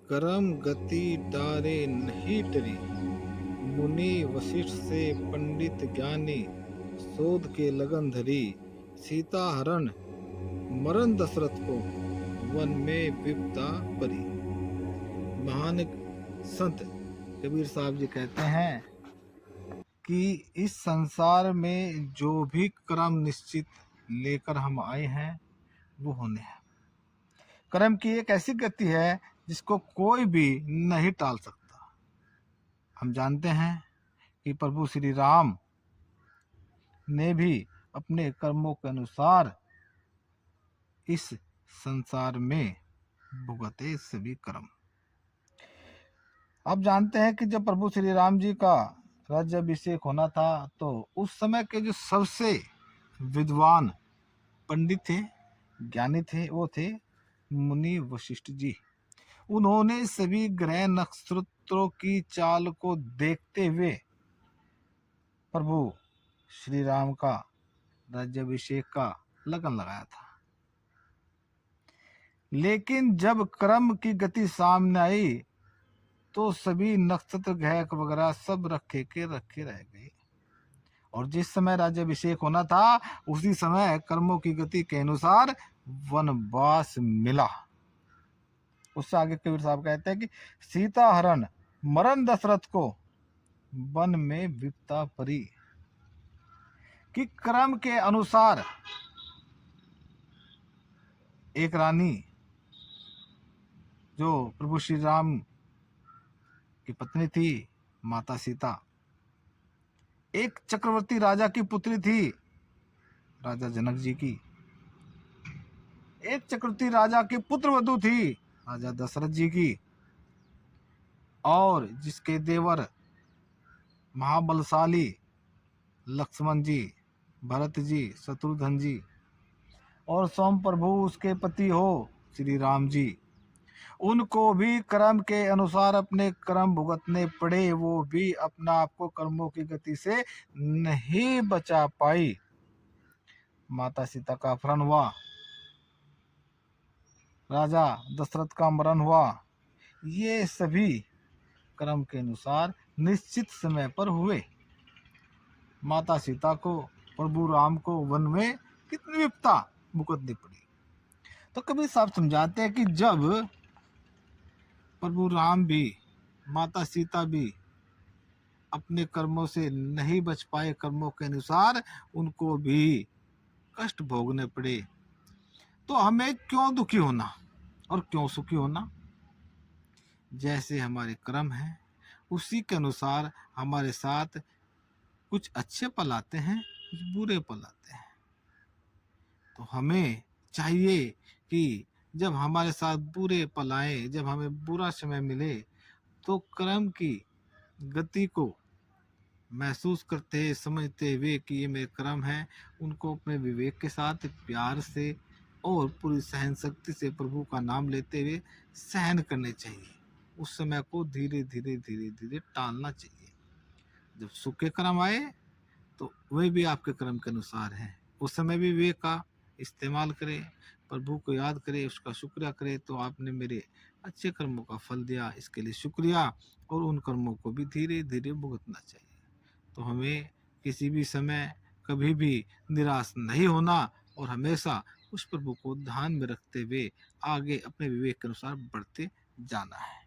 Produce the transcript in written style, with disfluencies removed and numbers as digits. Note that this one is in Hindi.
करम गति डारे नहीं टरी, मुनि वशिष्ठ से पंडित ज्ञानी, शोध के लगन धरी, सीता हरण मरण दशरथ को, वन में विपदा परी। महान संत कबीर साहब जी कहते हैं कि इस संसार में जो भी कर्म निश्चित लेकर हम आए हैं वो होने हैं। कर्म की एक ऐसी गति है जिसको कोई भी नहीं टाल सकता। हम जानते हैं कि प्रभु श्री राम ने भी अपने कर्मों के अनुसार इस संसार में भुगते सभी कर्म। आप जानते हैं कि जब प्रभु श्री राम जी का राज्याभिषेक होना था तो उस समय के जो सबसे विद्वान पंडित थे, ज्ञानी थे, वो थे मुनि वशिष्ठ जी। उन्होंने सभी ग्रह नक्षत्रों की चाल को देखते हुए प्रभु श्री राम का राज्याभिषेक का लगन लगाया था। लेकिन जब कर्म की गति सामने आई तो सभी नक्षत्र ग्रह वगैरह सब रखे के रखे रह गए। और जिस समय राज्याभिषेक होना था उसी समय कर्मों की गति के अनुसार वनवास मिला। उससे आगे कबीर साहब कहते हैं कि सीता हरण मरण दशरथ को, वन में विपदा परी। कि कर्म के अनुसार एक रानी जो प्रभु श्री राम की पत्नी थी, माता सीता, एक चक्रवर्ती राजा की पुत्री थी, राजा जनक जी की, एक चक्रवर्ती राजा की पुत्र वधू थी, राजा दशरथ जी की, और जिसके देवर महाबलशाली लक्ष्मण जी, भरत जी, शत्रुघ्न जी, और सोम प्रभु उसके पति हो श्री राम जी, उनको भी कर्म के अनुसार अपने कर्म भुगतने पड़े। वो भी अपना आपको कर्मों की गति से नहीं बचा पाई। माता सीता का अपहरण हुआ, राजा दशरथ का मरण हुआ। ये सभी कर्म के अनुसार निश्चित समय पर हुए। माता सीता को, प्रभु राम को वन में कितनी विपदा भुगतनी पड़ी। तो कबीर साहब समझाते हैं कि जब प्रभु राम भी, माता सीता भी अपने कर्मों से नहीं बच पाए, कर्मों के अनुसार उनको भी कष्ट भोगने पड़े, तो हमें क्यों दुखी होना और क्यों सुखी होना। जैसे हमारे कर्म हैं उसी के अनुसार हमारे साथ कुछ अच्छे पल आते हैं, कुछ बुरे पल आते हैं। तो हमें चाहिए कि जब हमारे साथ बुरे पल आए, जब हमें बुरा समय मिले, तो कर्म की गति को महसूस करते समझते हुए कि ये मेरे कर्म हैं, उनको अपने विवेक के साथ प्यार से और पूरी सहन शक्ति से प्रभु का नाम लेते हुए सहन करने चाहिए। उस समय को धीरे धीरे धीरे धीरे टालना चाहिए। जब सुख के कर्म आए तो वे भी आपके कर्म के अनुसार हैं, उस समय भी विवेक का इस्तेमाल करें, प्रभु को याद करें, उसका शुक्रिया करें, तो आपने मेरे अच्छे कर्मों का फल दिया, इसके लिए शुक्रिया। और उन कर्मों को भी धीरे धीरे भुगतना चाहिए। तो हमें किसी भी समय कभी भी निराश नहीं होना और हमेशा उस प्रभु को ध्यान में रखते हुए आगे अपने विवेक के अनुसार बढ़ते जाना है।